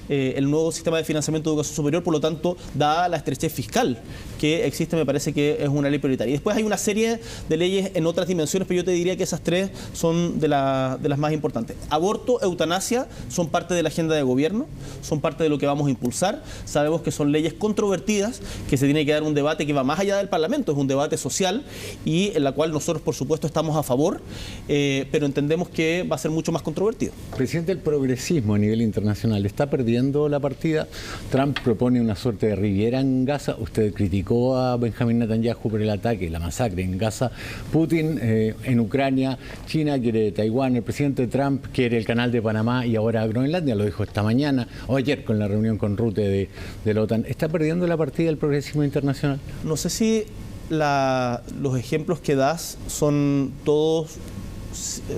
el nuevo sistema de financiamiento de educación superior. Por lo tanto, dada la estrechez fiscal que existe, me parece que es una ley prioritaria. Y después hay una serie de leyes en otras dimensiones, pero yo te diría que esas tres son de las más importantes. Aborto, eutanasia son parte de la agenda de gobierno, son parte de lo que vamos a impulsar. Sabemos que son leyes controvertidas, que se tiene que dar un debate que va más allá del Parlamento, es un debate social, y en la cual nosotros, por supuesto, estamos a favor, pero entendemos que va a ser mucho más controvertido. Presidente, el progresismo a nivel internacional está perdiendo la partida. Trump propone una suerte de Riviera en Gaza. Usted criticó a Benjamín Netanyahu por el ataque, la masacre en Gaza. Putin en Ucrania, China quiere Taiwán, el presidente Trump quiere el canal de Panamá y ahora Groenlandia, lo dijo esta mañana o ayer con la reunión con Rutte de la OTAN. ¿Está perdiendo la partida el progresismo internacional? No sé si los ejemplos que das son todos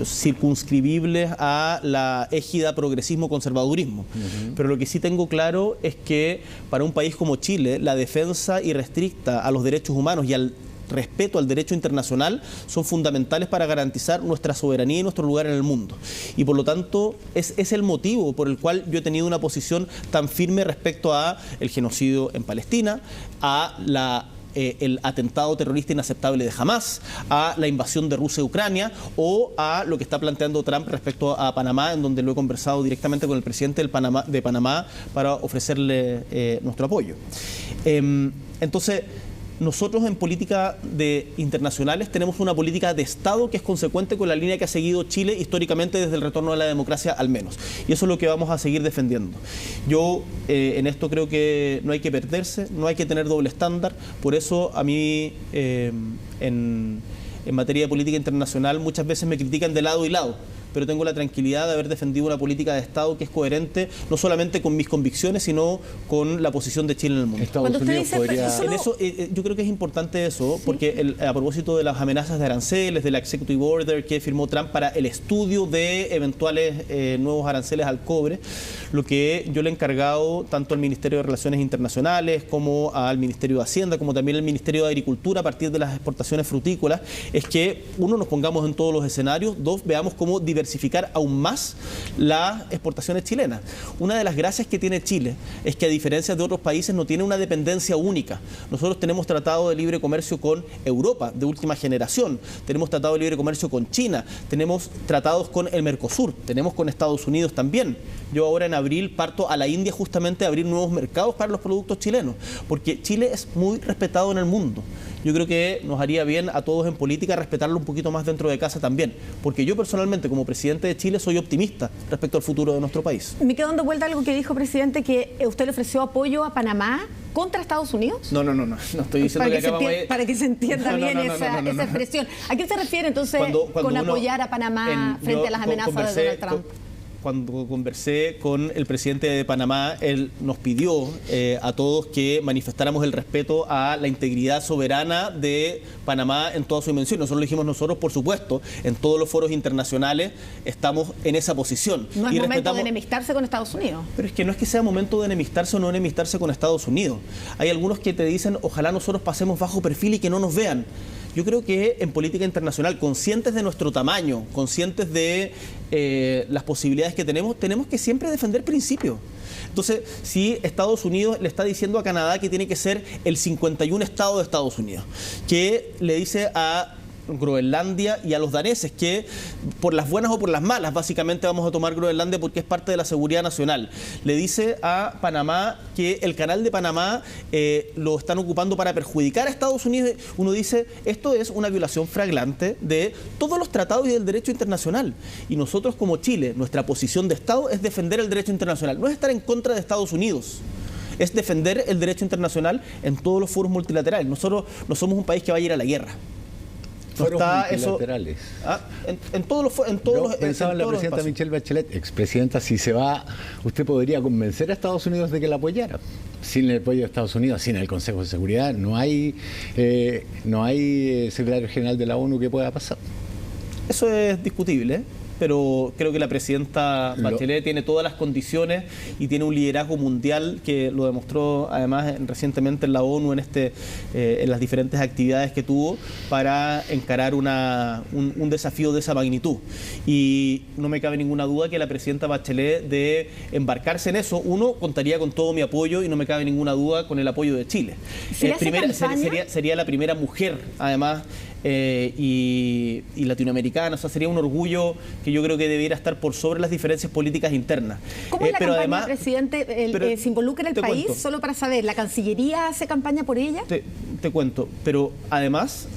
circunscribibles a la égida progresismo-conservadurismo. Pero lo que sí tengo claro es que para un país como Chile, la defensa irrestricta a los derechos humanos y al respeto al derecho internacional son fundamentales para garantizar nuestra soberanía y nuestro lugar en el mundo. Y por lo tanto es el motivo por el cual yo he tenido una posición tan firme respecto a el genocidio en Palestina, a el atentado terrorista inaceptable de Hamás, a la invasión de Rusia a Ucrania, o a lo que está planteando Trump respecto a Panamá, en donde lo he conversado directamente con el presidente de Panamá para ofrecerle nuestro apoyo. Entonces, nosotros en política internacionales tenemos una política de Estado que es consecuente con la línea que ha seguido Chile históricamente desde el retorno a la democracia al menos. Y eso es lo que vamos a seguir defendiendo. Yo en esto creo que no hay que perderse, no hay que tener doble estándar. Por eso a mí en materia de política internacional muchas veces me critican de lado y lado, pero tengo la tranquilidad de haber defendido una política de Estado que es coherente no solamente con mis convicciones, sino con la posición de Chile en el mundo. Estados Unidos podría... En eso, yo creo que es importante eso, ¿sí? Porque a propósito de las amenazas de aranceles, de la Executive Order que firmó Trump para el estudio de eventuales nuevos aranceles al cobre, lo que yo le he encargado tanto al Ministerio de Relaciones Internacionales como al Ministerio de Hacienda, como también al Ministerio de Agricultura, a partir de las exportaciones frutícolas, es que, uno, nos pongamos en todos los escenarios, dos, veamos cómo diversificar aún más las exportaciones chilenas. Una de las gracias que tiene Chile es que, a diferencia de otros países, no tiene una dependencia única. Nosotros tenemos tratado de libre comercio con Europa de última generación, tenemos tratado de libre comercio con China, tenemos tratados con el Mercosur, tenemos con Estados Unidos también. Yo ahora en abril parto a la India justamente a abrir nuevos mercados para los productos chilenos, porque Chile es muy respetado en el mundo. Yo creo que nos haría bien a todos en política respetarlo un poquito más dentro de casa también, porque yo personalmente como presidente de Chile soy optimista respecto al futuro de nuestro país. Me quedo dando vuelta algo que dijo, presidente, que usted le ofreció apoyo a Panamá contra Estados Unidos. No estoy diciendo para que se entienda bien esa expresión. ¿A qué se refiere entonces con apoyar a Panamá frente a las amenazas de Donald Trump? Cuando conversé con el presidente de Panamá, él nos pidió a todos que manifestáramos el respeto a la integridad soberana de Panamá en toda su dimensión. Nosotros lo dijimos, nosotros, por supuesto, en todos los foros internacionales estamos en esa posición. No es momento de enemistarse con Estados Unidos. Pero es que no es que sea momento de enemistarse o no enemistarse con Estados Unidos. Hay algunos que te dicen, ojalá nosotros pasemos bajo perfil y que no nos vean. Yo creo que en política internacional, conscientes de nuestro tamaño, conscientes de las posibilidades que tenemos que siempre defender principios. Entonces, si Estados Unidos le está diciendo a Canadá que tiene que ser el 51 estado de Estados Unidos, que le dice a Groenlandia y a los daneses que por las buenas o por las malas básicamente vamos a tomar Groenlandia porque es parte de la seguridad nacional, le dice a Panamá que el canal de Panamá lo están ocupando para perjudicar a Estados Unidos, uno dice, esto es una violación flagrante de todos los tratados y del derecho internacional, y nosotros como Chile, nuestra posición de Estado es defender el derecho internacional, no es estar en contra de Estados Unidos, es defender el derecho internacional en todos los foros multilaterales. Nosotros no somos un país que vaya a ir a la guerra. Multilaterales. En todos los pensaba en la presidenta Michelle Bachelet, expresidenta, si se va, usted podría convencer a Estados Unidos de que la apoyara. Sin el apoyo de Estados Unidos, sin el Consejo de Seguridad, no hay secretario general de la ONU que pueda pasar. Eso es discutible, pero creo que la presidenta Bachelet tiene todas las condiciones y tiene un liderazgo mundial que lo demostró además recientemente en la ONU en las diferentes actividades que tuvo para encarar un desafío de esa magnitud. Y no me cabe ninguna duda que la presidenta Bachelet, de embarcarse en eso, uno, contaría con todo mi apoyo y no me cabe ninguna duda con el apoyo de Chile. Sería la primera mujer, además, y latinoamericana, o sea, sería un orgullo que yo creo que debiera estar por sobre las diferencias políticas internas. ¿Cómo es la campaña, además, presidente? ¿Se involucra el país? Cuento. Solo para saber, ¿la Cancillería hace campaña por ella? Te cuento, pero además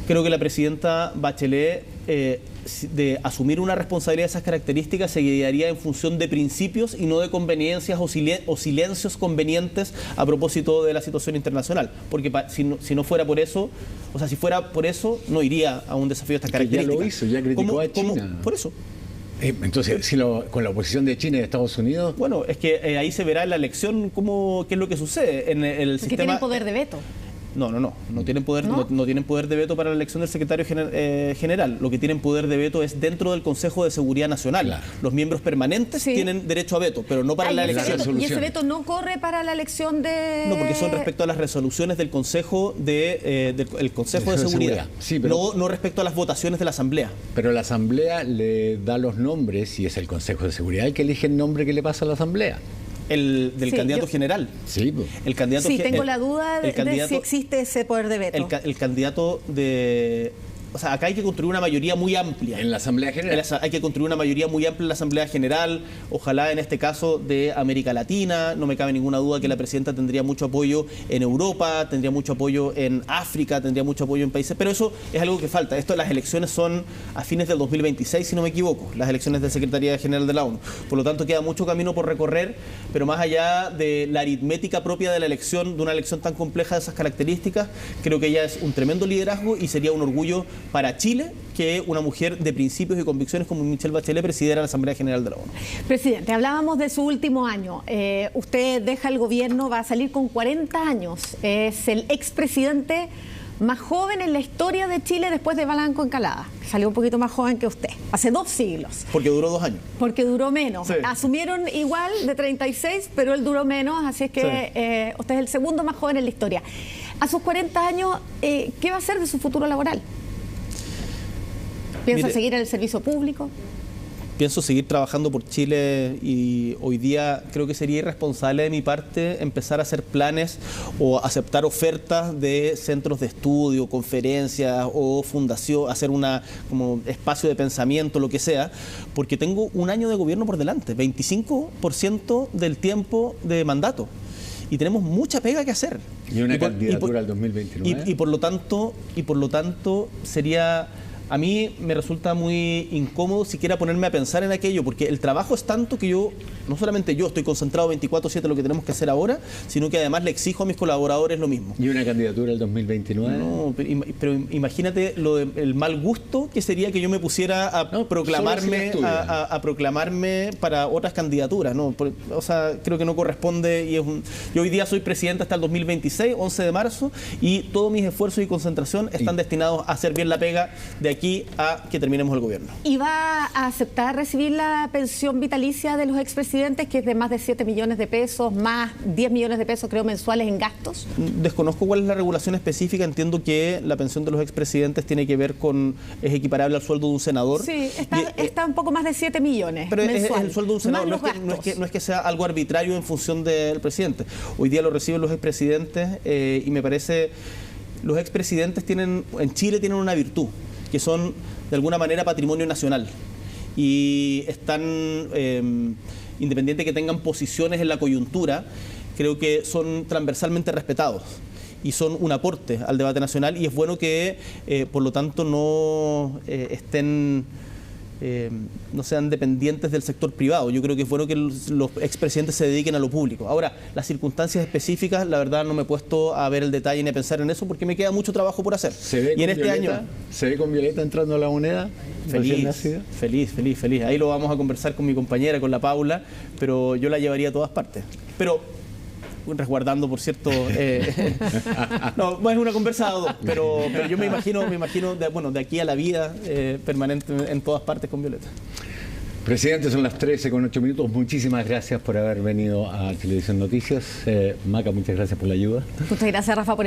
creo que la presidenta Bachelet, de asumir una responsabilidad de esas características, se guiaría en función de principios y no de conveniencias o silencios convenientes a propósito de la situación internacional. Porque si no fuera por eso, o sea, si fuera por eso, no iría a un desafío de estas características. Ya lo hizo, ya criticó a China. Por eso. Entonces, con la oposición de China y de Estados Unidos... Bueno, es que ahí se verá en la elección qué es lo que sucede en el sistema. Tienen poder de veto. No tienen poder, no tienen poder de veto para la elección del secretario general. Lo que tienen poder de veto es dentro del Consejo de Seguridad Nacional. Claro. Los miembros permanentes tienen derecho a veto, pero no para la elección. ¿Y ese veto no corre para la elección de...? No, porque son respecto a las resoluciones del Consejo del Consejo de Seguridad. Sí, pero no respecto a las votaciones de la Asamblea. Pero la Asamblea le da los nombres y es el Consejo de Seguridad el que elige el nombre que le pasa a la Asamblea. Del candidato general. Sí, pues. Tengo la duda de si existe ese poder de veto. El candidato de o sea, acá hay que construir una mayoría muy amplia. En la Asamblea General. Hay que construir una mayoría muy amplia en la Asamblea General, ojalá en este caso de América Latina. No me cabe ninguna duda que la presidenta tendría mucho apoyo en Europa, tendría mucho apoyo en África, tendría mucho apoyo en países, pero eso es algo que falta. Las elecciones son a fines del 2026, si no me equivoco, las elecciones de Secretaría General de la ONU. Por lo tanto, queda mucho camino por recorrer, pero más allá de la aritmética propia de la elección, de una elección tan compleja de esas características, creo que ella es un tremendo liderazgo y sería un orgullo para Chile que una mujer de principios y convicciones como Michelle Bachelet presidiera la Asamblea General de la ONU. Presidente, hablábamos de su último año. Usted deja el gobierno, va a salir con 40 años. Es el expresidente más joven en la historia de Chile después de Blanco Encalada. Salió un poquito más joven que usted, hace 2 siglos. Porque duró 2 años. Porque duró menos. Sí. Asumieron igual de 36, pero él duró menos, así es que usted es el segundo más joven en la historia. A sus 40 años, ¿qué va a hacer de su futuro laboral? ¿Piensa seguir en el servicio público? Pienso seguir trabajando por Chile y hoy día creo que sería irresponsable de mi parte empezar a hacer planes o aceptar ofertas de centros de estudio, conferencias o fundación, hacer como espacio de pensamiento, lo que sea, porque tengo un año de gobierno por delante, 25% del tiempo de mandato. Y tenemos mucha pega que hacer. Y una candidatura al 2029. Y por lo tanto sería... A mí me resulta muy incómodo siquiera ponerme a pensar en aquello, porque el trabajo es tanto que no solamente yo estoy concentrado 24/7 en lo que tenemos que hacer ahora, sino que además le exijo a mis colaboradores lo mismo. ¿Y una candidatura al 2029? No, pero imagínate el mal gusto que sería que yo me pusiera a proclamarme para otras candidaturas. No, o sea, creo que no corresponde. Yo hoy día soy presidente hasta el 2026, 11 de marzo, y todos mis esfuerzos y concentración están destinados a hacer bien la pega de aquí a que terminemos el gobierno. ¿Y va a aceptar recibir la pensión vitalicia de los expresidentes, que es de más de 7 millones de pesos, más 10 millones de pesos, creo, mensuales en gastos? Desconozco cuál es la regulación específica. Entiendo que la pensión de los expresidentes tiene que ver es equiparable al sueldo de un senador. Sí, está un poco más de 7 millones pero mensuales. Es el sueldo de un senador, no es que sea algo arbitrario en función del presidente. Hoy día lo reciben los expresidentes y me parece, los expresidentes en Chile tienen una virtud, que son de alguna manera patrimonio nacional y están, independiente que tengan posiciones en la coyuntura, creo que son transversalmente respetados y son un aporte al debate nacional, y es bueno que por lo tanto no no sean dependientes del sector privado. Yo creo que es bueno que los expresidentes se dediquen a lo público. Ahora, las circunstancias específicas, la verdad no me he puesto a ver el detalle ni a pensar en eso, porque me queda mucho trabajo por hacer. Y en este año... ¿Se ve con Violeta entrando a la moneda? Feliz. Ahí lo vamos a conversar con mi compañera, con la Paula, pero yo la llevaría a todas partes. Pero resguardando, por cierto, no es una conversa de dos, pero yo me imagino de aquí a la vida permanente en todas partes con Violeta. Presidente, son las 13:08. Muchísimas gracias por haber venido a Televisión Noticias. Maca, muchas gracias por la ayuda. Muchas gracias, Rafa, por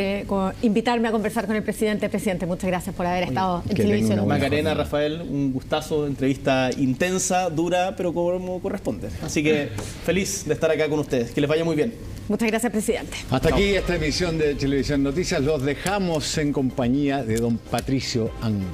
invitarme a conversar con el presidente. Presidente, muchas gracias por haber estado en Televisión. Macarena, Rafael, un gustazo, entrevista intensa, dura, pero como corresponde. Así que feliz de estar acá con ustedes. Que les vaya muy bien. Muchas gracias, presidente. Hasta aquí esta emisión de Televisión Noticias. Los dejamos en compañía de don Patricio Angulo.